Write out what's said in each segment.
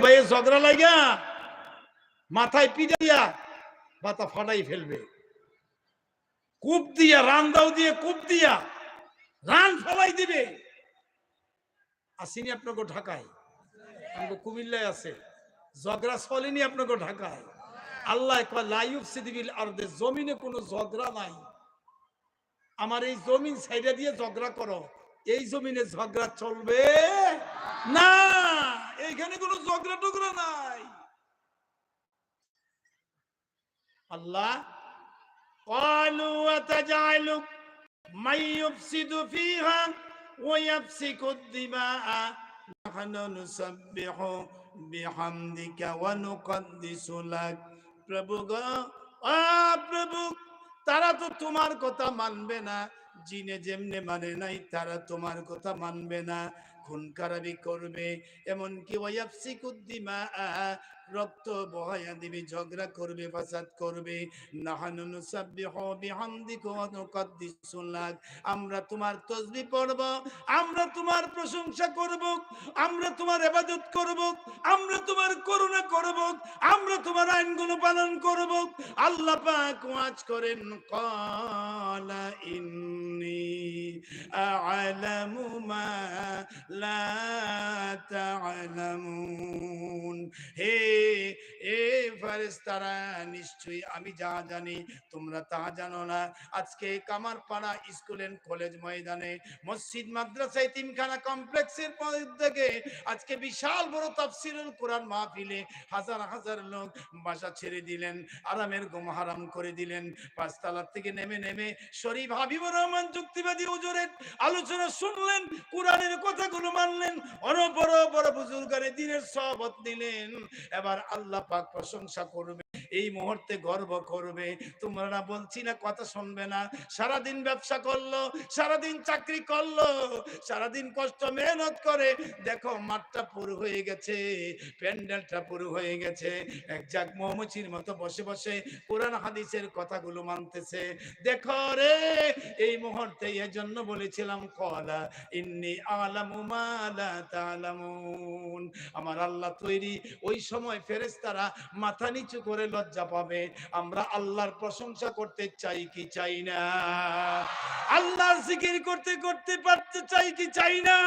ভাই ঝগড়া লাগা মাথায় পিটাইয়া মাথা ফাটাই ফেলবে, কূপ দিয়া রান্দাও দিয়ে কূপ দিয়া রান ফেলাই দিবে। আসিনি আপনাকে ঢাকায়, আমাকে কুমিল্লায় আছে, ঝগড়া চলেনি আপনাকে ঢাকায়। আল্লাহ লা ইউফসিদু ফিল আরদি, জমিনে কোনো ঝগড়া নাই। আমার এই জমিন সাইডা দিয়ে ঝগড়া করো, এই জমিনে ঝগড়া চলবে না, এইখানে কোনো ঝগড়া টুকরা নাই। আল্লাহ قالوا وتجعل من يفسد فيها ويفسك الدماء نحن نسبح بحمدك ونقدس لك। প্রভু গো, প্রভু, তারা তো তোমার কথা মানবে না, জিনে যেমনে মানে নাই তারা তোমার কথা মানবে না, খুন খারাপি করবে, এমনকি ওয়ায়াফসিকুদ্দিমা, রক্ত বহায়া দিবে, ঝগড়া করবে, ফাসাদ করবে। নাহানু নুসাব্বিহু বিহামদিকা ওয়া নুকাদ্দিসু লাক, আমরা তোমার তাসবিহ পড়ব, আমরা তোমার প্রশংসা করব, আমরা তোমার ইবাদত করব, আমরা তোমার করুণা করব, আমরা তোমার আইনগুলো পালন করব। আল্লাহ পাক ওয়াজ করেন, ক্বালা ইন্নী আ'লামু মা লা তা'লামুন। হে ফেরেশতারা, নিশ্চয়ই আমি যা জানি তোমরা তা জানো না। আজকে কামারপাড়া স্কুল এন্ড কলেজ ময়দানে, মসজিদ, মাদ্রাসা, এতিমখানা কমপ্লেক্সের থেকে আজকে বিশাল বড় তাফসীরুল কোরআন মাহফিলে হাজার হাজার লোক বাসা ছেড়ে দিলেন, আরামের ঘুম হারাম করে দিলেন, পাঁচতলা থেকে নেমে নেমে শরীফ হাবিবুর রহমান যুক্তিবাদী হুজুরের আলোচনা শুনলেন, কোরআনের কথাগুলো মানলেন, অনেক বড় বড় বুজুর্গানে দিনের সহবত নিলেন। এবার আল্লাহ পাক প্রশংসা করবে, এই মুহূর্তে গর্ব করবে। তোমরা বলছি না কথা শুনবে না, সারাদিন ব্যবসা করলো, সারাদিন চাকরি করলো, সারাদিন কষ্ট মেহনত করে, দেখো মাঠটা পুরো হয়ে গেছে, প্যান্ডেলটা পুরো হয়ে গেছে, এক জাগ মৌমাছির মতো বসে বসে কোরআন হাদিসের কথাগুলো মানতেছে। দেখো রে, এই মুহূর্তে এজন্য বলেছিলাম, ক্বালা ইন্নী আ'লামু মা লা তা'লামুন। আমার আল্লাহ তৈরি, ওই সময় ফেরেশতারা মাথা নিচু করে লজ্জা পাবে। আমরা আল্লাহর প্রশংসা করতে চাই কি চাই না? আল্লাহর জিকির করতে করতে পারতে চাই কি চাই না?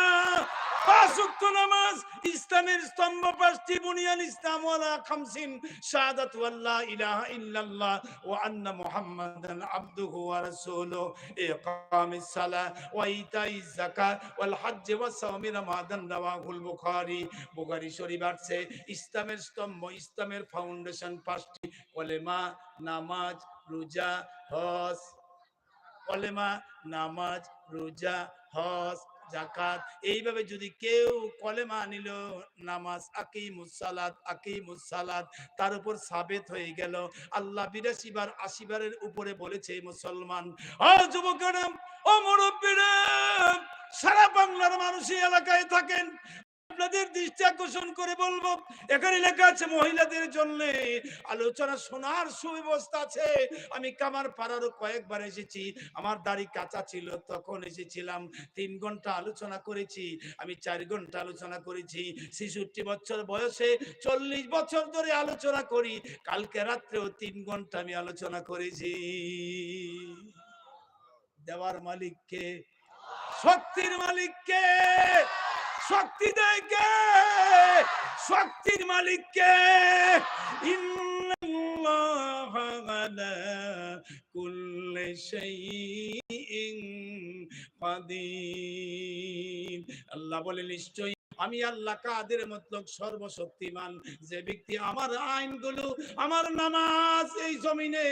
পাঁচ ওয়াক্ত নামাজ ইসলামের স্তম্ভ, পাঁচটি বুনিয়াল ইসলাম ওয়ালা খামসিন, শাহাদাতু আল্লা ইলাহা ইল্লাল্লাহ ওয়া আন্না মুহাম্মাদান আবদুহু ওয়া রাসূলুহু, ইকামিস সালাহ ওয়া ইতাইজ যাকাত ওয়াল হজ্জ ওয়া সাওমি রমাদান, রাওয়াহুল বুখারী। বুখারী শরীফ আছে, ইসলামের স্তম্ভ, ইসলামের ফাউন্ডেশন পাঁচটি: কলেমা, নামাজ, রোজা, হজ। কলেমা, নামাজ, রোজা, হজ, যাকাত। এইভাবে যদি কেউ কলেমা নিল, নামাজ, আকিমুস সালাত, তার উপর সাবেত হয়ে গেল। আল্লাহ ৮২ বার ৮০ বারের উপরে বলেছে মুসলমান। ও যুবকেরা, ও মুরব্বীরা, সারা বাংলার মানুষ এই এলাকায় থাকেন, আপনাদের দৃষ্টি আকর্ষণ করে বলবো, এখানে লেখা আছে মহিলাদের জন্য আলোচনা শোনার সুব্যবস্থা আছে। আমি কামারপাড়ারও কয়েকবার এসেছি, আমার দাড়ি কাঁচা ছিল তখন এসেছিলাম, ৩ ঘন্টা আলোচনা করেছি, আমি ৪ ঘন্টা আলোচনা করেছি। ৬৬ বছর বয়সে ৪০ বছর ধরে আলোচনা করি, কালকে রাত্রেও ৩ ঘন্টা আমি আলোচনা করেছি। দেওয়ার মালিককে, শক্তির মালিককে, শক্তি দেয় কে? শক্তির মালিককে। ইন্নাল্লাহা আলা কুল্লি শাইইন কাদির। আল্লাহ বলে, নিশ্চয়ই আমি আল্লাহ কাদের মতলব সর্বশক্তিমান। যে ব্যক্তি আমার আইনগুলো, আমার নামাজ এই জমিনে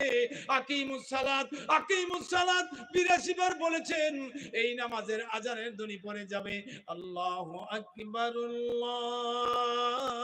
আকিমুস সালাত ৮২ বার বলেছেন, এই নামাজের আজানের ধ্বনি পড়ে যাবে, আল্লাহু আকবার, আল্লাহ।